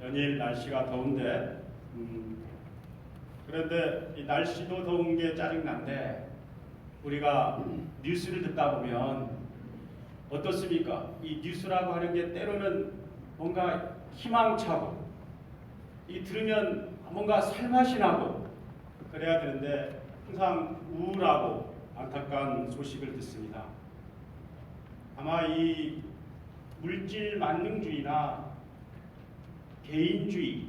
연일 날씨가 더운데 그런데 이 날씨도 더운 게 짜증난데 우리가 뉴스를 듣다 보면 어떻습니까? 이 뉴스라고 하는 게 때로는 뭔가 희망차고 이 들으면 뭔가 살맛이 나고 그래야 되는데 항상 우울하고 안타까운 소식을 듣습니다. 아마 이 물질 만능주의나 개인주의,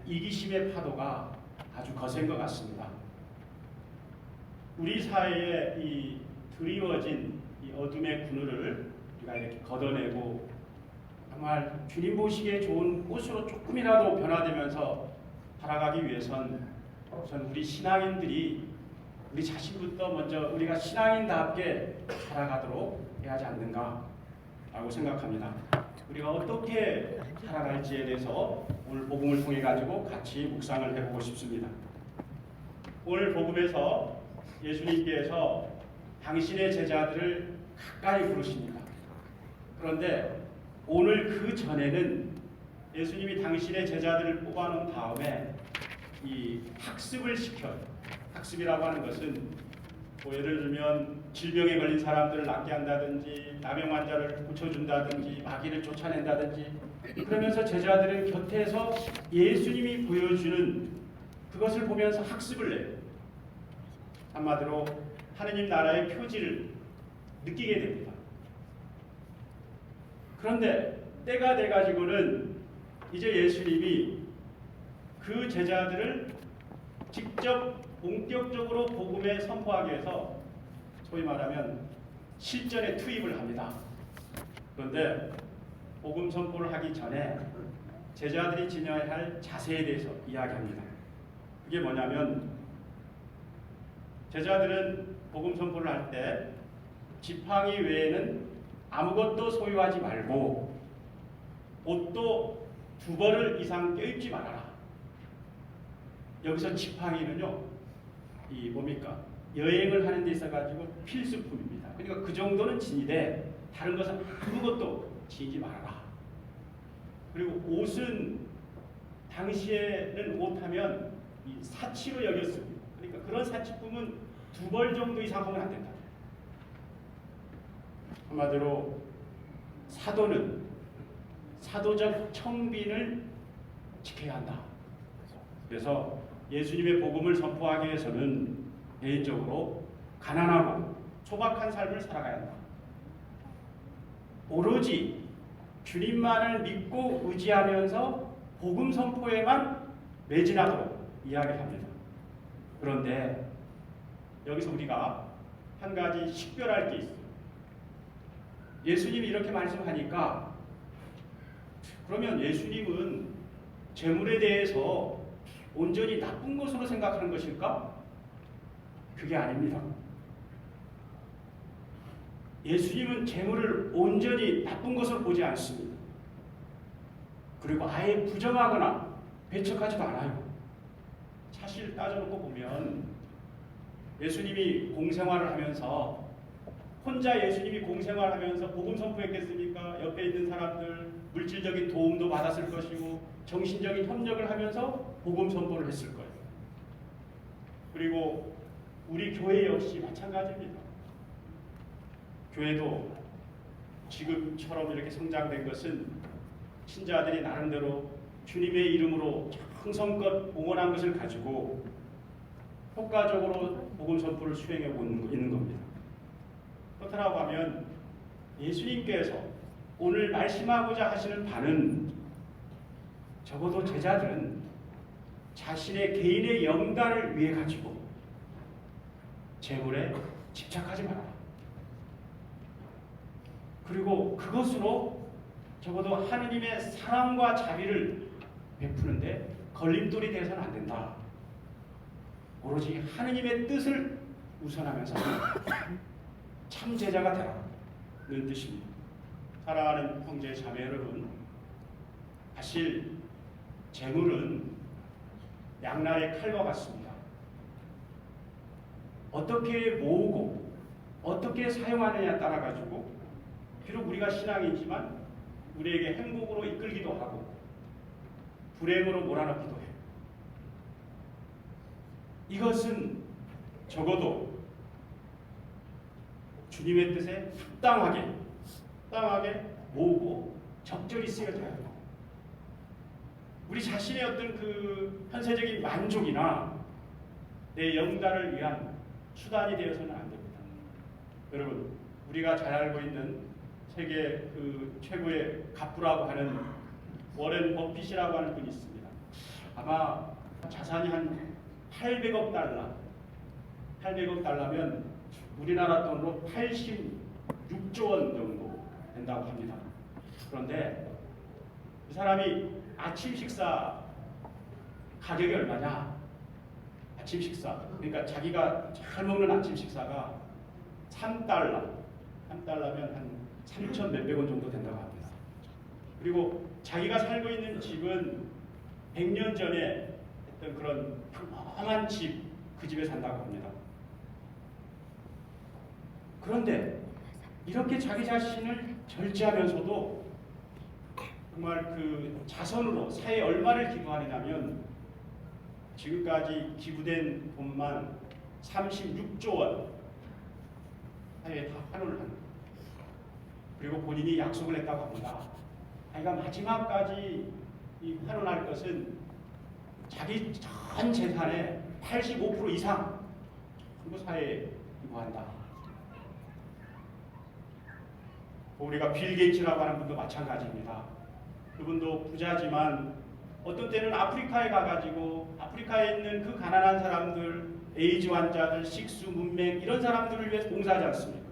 이기심의 파도가 아주 거센 것 같습니다. 우리 사회에 이 드리워진 이 어둠의 그늘을 우리가 이렇게 걷어내고 정말 주님 보시기에 좋은 꽃으로 조금이라도 변화되면서 살아가기 위해선 우선 우리 신앙인들이 우리 자신부터 먼저 우리가 신앙인답게 살아가도록 해야 하지 않는가라고 생각합니다. 우리가 어떻게 살아갈지에 대해서 오늘 복음을 통해 가지고 같이 묵상을 해보고 싶습니다. 오늘 복음에서 예수님께서 당신의 제자들을 가까이 부르십니다. 그런데 오늘 그 전에는 예수님이 당신의 제자들을 뽑아놓은 다음에 이 학습을 시켜요. 학습이라고 하는 것은 뭐 예를 들면 질병에 걸린 사람들을 낫게 한다든지 나병 환자를 고쳐준다든지 마귀를 쫓아낸다든지 그러면서 제자들은 곁에서 예수님이 보여주는 그것을 보면서 학습을 내요. 한마디로 하느님 나라의 표지를 느끼게 됩니다. 그런데 때가 돼가지고는 이제 예수님이 그 제자들을 직접 본격적으로 복음에 선포하기 위해서 소위 말하면 실전에 투입을 합니다. 그런데 복음 선포를 하기 전에 제자들이 지녀야 할 자세에 대해서 이야기합니다. 그게 뭐냐면 제자들은 복음 선포를 할 때 지팡이 외에는 아무것도 소유하지 말고 옷도 2벌을 이상 껴입지 말아라. 여기서 지팡이는요, 이 뭡니까? 여행을 하는 데 있어 가지고 필수품입니다. 그러니까 그 정도는 지니되 다른 것은 아무것도 지니지 말아라. 그리고 옷은 당시에는 옷하면 이 사치로 여겼습니다. 그러니까 그런 사치품은 2벌 정도 이상 하면 안 된다. 한마디로 사도는 사도적 청빈을 지켜야 한다. 그래서 예수님의 복음을 선포하기 위해서는 개인적으로 가난하고 소박한 삶을 살아가야 한다. 오로지 주님만을 믿고 의지하면서 복음 선포에만 매진하도록 이야기합니다. 그런데 여기서 우리가 한 가지 식별할 게 있어요. 예수님이 이렇게 말씀하니까 그러면 예수님은 재물에 대해서 온전히 나쁜 것으로 생각하는 것일까? 그게 아닙니다. 예수님은 재물을 온전히 나쁜 것으로 보지 않습니다. 그리고 아예 부정하거나 배척하지도 않아요. 사실 따져놓고 보면 예수님이 공생활을 하면서 혼자 예수님이 공생활하면서 복음 선포했겠습니까? 옆에 있는 사람들 물질적인 도움도 받았을 것이고 정신적인 협력을 하면서 복음 선포를 했을 거예요. 그리고 우리 교회 역시 마찬가지입니다. 교회도 지금처럼 이렇게 성장된 것은 신자들이 나름대로 주님의 이름으로 정성껏 봉헌한 것을 가지고 효과적으로 복음 선포를 수행해 있는 겁니다. 그렇다고 하면 예수님께서 오늘 말씀하고자 하시는 바는 적어도 제자들은 자신의 개인의 영달을 위해 가지고 재물에 집착하지 말아라. 그리고 그것으로 적어도 하느님의 사랑과 자비를 베푸는데 걸림돌이 되어서는 안 된다. 오로지 하느님의 뜻을 우선하면서 참 제자가 되라는 뜻입니다. 사랑하는 형제 자매 여러분, 사실 재물은 양날의 칼과 같습니다. 어떻게 모으고 어떻게 사용하느냐에 따라 가지고 비록 우리가 신앙이지만 우리에게 행복으로 이끌기도 하고 불행으로 몰아넣기도 해요. 이것은 적어도 주님의 뜻에 합당하게 모으고 적절히 쓰여져야 해요. 우리 자신의 어떤 그 현세적인 만족이나 내 영달을 위한 수단이 되어서는 안 됩니다. 여러분, 우리가 잘 알고 있는 세계 그 최고의 갑부라고 하는 워렌 버핏이라고 하는 분이 있습니다. 아마 자산이 한 800억 달러면 우리나라 돈으로 86조 원 정도 된다고 합니다. 그런데 이 사람이 아침 식사 가격이 얼마냐? 아침 식사, 그러니까 자기가 잘 먹는 아침 식사가 3달러면 한 3천 몇백 원 정도 된다고 합니다. 그리고 자기가 살고 있는 집은 100년 전에 했던 그런 평범한 집, 그 집에 산다고 합니다. 그런데 이렇게 자기 자신을 절제하면서도 정말 그 자선으로 사회에 얼마를 기부하느냐면 지금까지 기부된 돈만 36조 원 사회에 다 환원을 합니다. 그리고 본인이 약속을 했다고 합니다. 자기가 마지막까지 이 환원할 것은 자기 전 재산의 85% 이상 전부 사회에 기부한다. 우리가 빌 게이츠라고 하는 분도 마찬가지입니다. 그분도 부자지만 어떤 때는 아프리카에 가가지고 아프리카에 있는 그 가난한 사람들, 에이즈 환자들, 식수, 문맹 이런 사람들을 위해서 봉사하지 않습니까?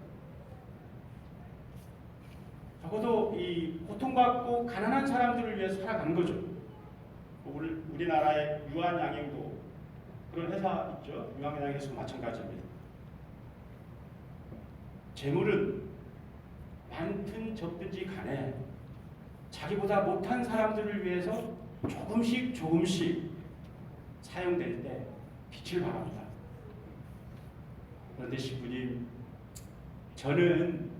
적어도 이 고통받고 가난한 사람들을 위해서 살아가는 거죠. 우리나라의 유한양행도 그런 회사 있죠. 유한양행에서도 마찬가지입니다. 재물은 많든 적든지 간에 자기보다 못한 사람들을 위해서 조금씩 사용될 때 빛을 발합니다. 그런데 신부님, 저는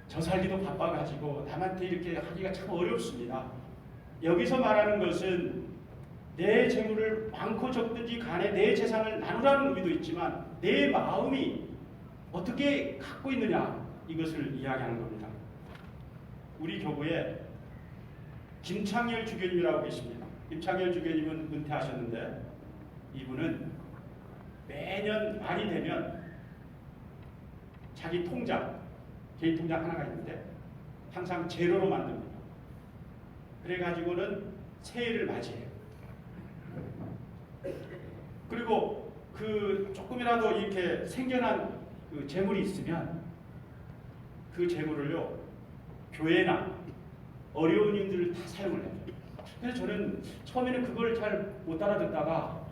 저 살기도 바빠가지고 남한테 이렇게 하기가 참 어렵습니다. 여기서 말하는 것은 내 재물을 많고 적든지 간에 내 재산을 나누라는 의미도 있지만 내 마음이 어떻게 갖고 있느냐, 이것을 이야기하는 겁니다. 우리 교구에 김창열 주교님이라고 계십니다. 김창열 주교님은 은퇴하셨는데 이분은 매년 말이 되면 자기 통장, 개인 통장 하나가 있는데 항상 제로로 만듭니다. 그래가지고는 새해를 맞이해요. 그리고 그 조금이라도 이렇게 생겨난 그 재물이 있으면 그 재물을요, 교회나 어려운 인들을 다 사용을 해요. 그래서 저는 처음에는 그걸 잘 못 알아듣다가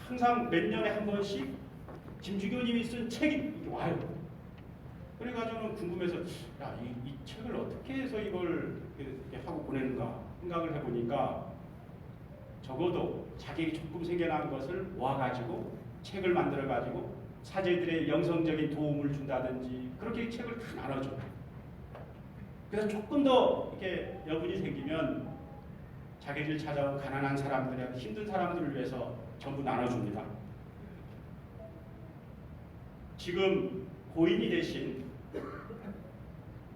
항상 몇 년에 한 번씩 김주교님이 쓴 책이 와요. 그래가지고는 궁금해서 이 책을 어떻게 해서 이걸 이렇게 하고 보내는가 생각을 해보니까 적어도 자기에게 조금 생겨난 것을 모아가지고 책을 만들어가지고 사제들의 영성적인 도움을 준다든지 그렇게 책을 다 나눠줘요. 그래서 조금 더 이렇게 여분이 생기면 자기를 찾아온 가난한 사람들, 힘든 사람들을 위해서 전부 나눠줍니다. 지금 고인이 되신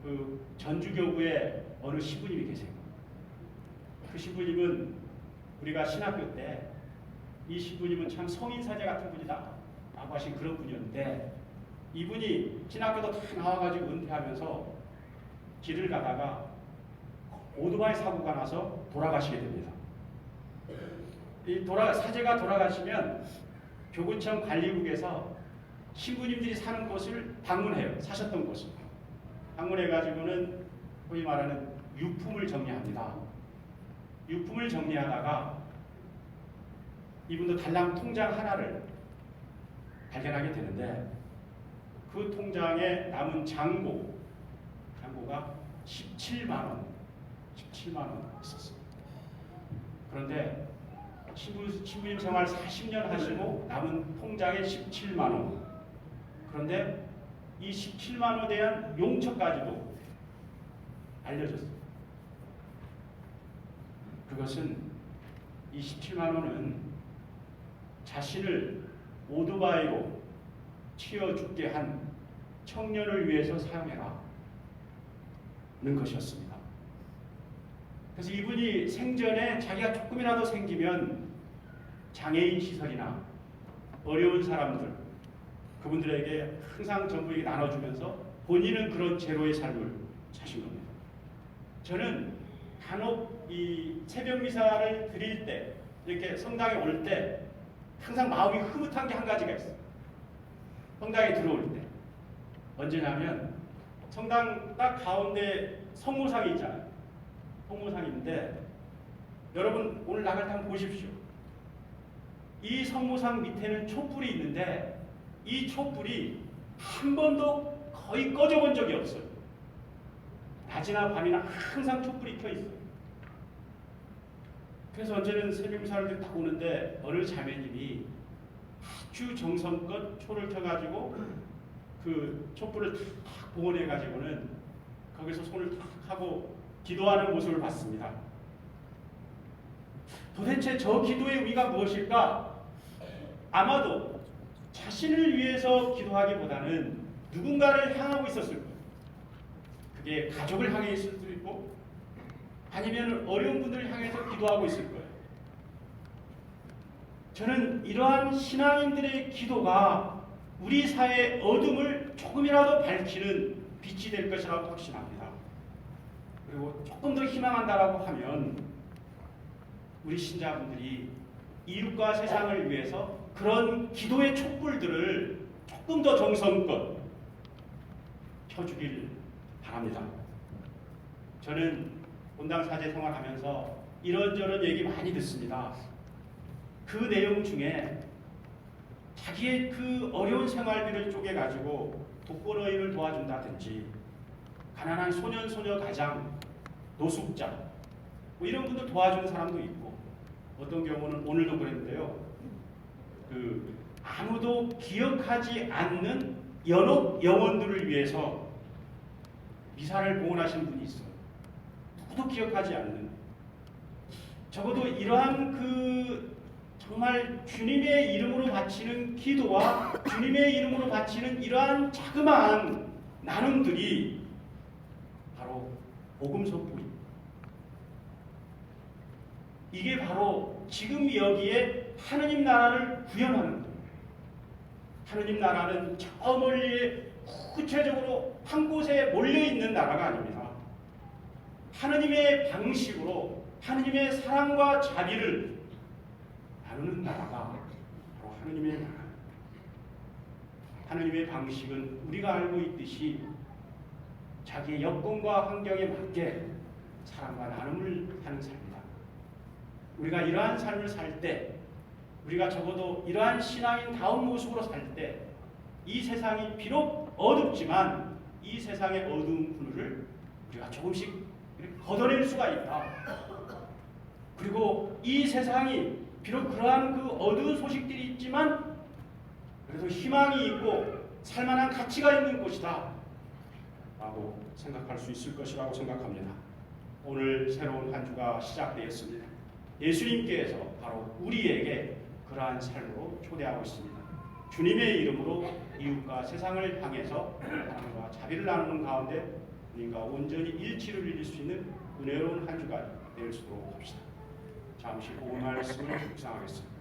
그 전주교구의 어느 신부님이 계세요. 그 신부님은 우리가 신학교 때 이 신부님은 참 성인사제 같은 분이다 라고 하신 그런 분이었는데 이분이 신학교도 다 나와가지고 은퇴하면서 길을 가다가 오토바이 사고가 나서 돌아가시게 됩니다. 사제가 돌아가시면 교구청 관리국에서 신부님들이 사는 곳을 방문해요. 사셨던 곳을. 방문해가지고는 소위 말하는 유품을 정리합니다. 유품을 정리하다가 이분도 달랑 통장 하나를 발견하게 되는데 그 통장에 남은 잔고가 17만 원 있었습니다. 그런데 신부님 생활 40년 하시고 남은 통장에 17만 원. 그런데 이 17만 원에 대한 용처까지도 알려졌어요. 그것은 이 17만 원은 자신을 오토바이로 치여 죽게 한 청년을 위해서 사용해라 는 것이었습니다. 그래서 이분이 생전에 자기가 조금이라도 생기면 장애인 시설이나 어려운 사람들, 그분들에게 항상 전부 나눠주면서 본인은 그런 제로의 삶을 사신 겁니다. 저는 간혹 이 새벽 미사를 드릴 때, 이렇게 성당에 올 때 항상 마음이 흐뭇한 게 한 가지가 있어요. 성당에 들어올 때. 언제냐면 성당 딱 가운데 성모상이 있잖아요. 성모상인데 여러분 오늘 나갈 때 한번 보십시오. 이 성모상 밑에는 촛불이 있는데 이 촛불이 한 번도 거의 꺼져 본 적이 없어요. 낮이나 밤이나 항상 촛불이 켜 있어요. 그래서 언제는 새벽미사를 딱 오는데 어느 자매님이 아주 정성껏 초를 켜가지고 그 촛불을 탁 복원해가지고는 거기서 손을 탁 하고 기도하는 모습을 봤습니다. 도대체 저 기도의 의미가 무엇일까? 아마도 자신을 위해서 기도하기보다는 누군가를 향하고 있었을 거예요. 그게 가족을 향해 있을 수도 있고 아니면 어려운 분들을 향해서 기도하고 있을 거예요. 저는 이러한 신앙인들의 기도가 우리 사회의 어둠을 조금이라도 밝히는 빛이 될 것이라고 확신합니다. 그리고 조금 더 희망한다라고 하면 우리 신자분들이 이웃과 세상을 위해서 그런 기도의 촛불들을 조금 더 정성껏 켜주길 바랍니다. 저는 본당 사제 생활하면서 이런저런 얘기 많이 듣습니다. 그 내용 중에 자기의 그 어려운 생활비를 쪼개가지고 독거노인을 도와준다든지 가난한 소년, 소녀 가장, 노숙자 뭐 이런 분들 도와주는 사람도 있고 어떤 경우는 오늘도 그랬는데요. 그 아무도 기억하지 않는 연옥 영혼들을 위해서 미사를 봉헌하신 분이 있어요. 누구도 기억하지 않는. 적어도 이러한 그 정말 주님의 이름으로 바치는 기도와 주님의 이름으로 바치는 이러한 자그마한 나눔들이 바로 복음 선포입니다. 이게 바로 지금 여기에 하느님 나라를 구현하는 겁니다. 하느님 나라는 저 멀리 구체적으로 한 곳에 몰려있는 나라가 아닙니다. 하느님의 방식으로 하느님의 사랑과 자비를 나누는 나라가 바로 하느님의 나라. 하느님의 방식은 우리가 알고 있듯이 자기의 여건과 환경에 맞게 사랑과 나눔을 하는 삶이다. 우리가 이러한 삶을 살 때, 우리가 적어도 이러한 신앙인다운 모습으로 살 때, 이 세상이 비록 어둡지만 이 세상의 어두운 그늘을 우리가 조금씩 걷어낼 수가 있다. 그리고 이 세상이 비록 그러한 그 어두운 소식들이 있지만 그래도 희망이 있고 살만한 가치가 있는 곳이다 라고 생각할 수 있을 것이라고 생각합니다. 오늘 새로운 한 주가 시작되었습니다. 예수님께서 바로 우리에게 그러한 삶으로 초대하고 있습니다. 주님의 이름으로 이웃과 세상을 향해서 사랑과 자비를 나누는 가운데 우리가 온전히 일치를 이룰 수 있는 은혜로운 한 주가 될 수 있도록 합시다. 잠시 복음 말씀을 묵상하겠습니다.